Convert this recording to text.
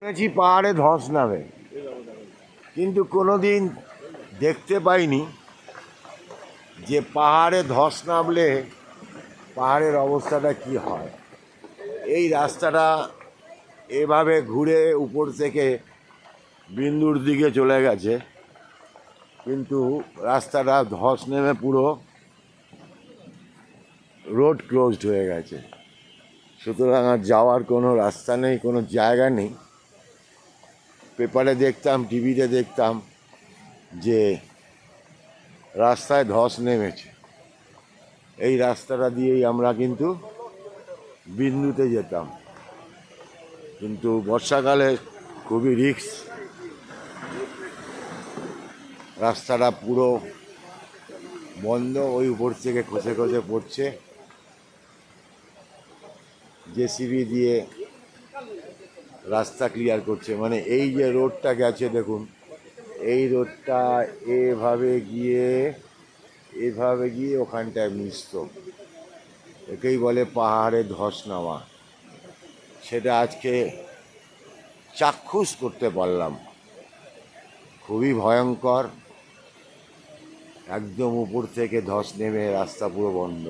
শুনেছি পাহাড়ে ধস নামে, কিন্তু কোনোদিন দেখতে পাইনি যে পাহাড়ে ধস নামলে পাহাড়ের অবস্থাটা কি হয়। এই রাস্তাটা এভাবে ঘুরে উপর থেকে বিন্দুর দিকে চলে গেছে, কিন্তু রাস্তাটা ধস নেমে পুরো রোড ক্লোজড হয়ে গেছে। সুতরাং আর যাওয়ার কোনো রাস্তা নেই, কোনো জায়গা নেই। পেপারে দেখতাম, টিভিতে দেখতাম যে রাস্তায় ধস নেমেছে। এই রাস্তাটা দিয়েই আমরা কিন্তু বিন্দুতে যেতাম, কিন্তু বর্ষাকালে খুবই রিস্ক। রাস্তাটা পুরো বন্ধ, ওই উপর থেকে খসে খসে পড়ছে। জেসিবি দিয়ে রাস্তা ক্লিয়ার করছে, মানে এই যে রোডটা গেছে দেখুন, এই রোডটা এভাবে গিয়ে ওখানটায় মিশত। একেই বলে পাহাড়ে ধস নামা। সেটা আজকে চাক্ষুষ করতে পারলাম। খুবই ভয়ঙ্কর, একদম উপর থেকে ধস নেমে রাস্তা পুরো বন্ধ।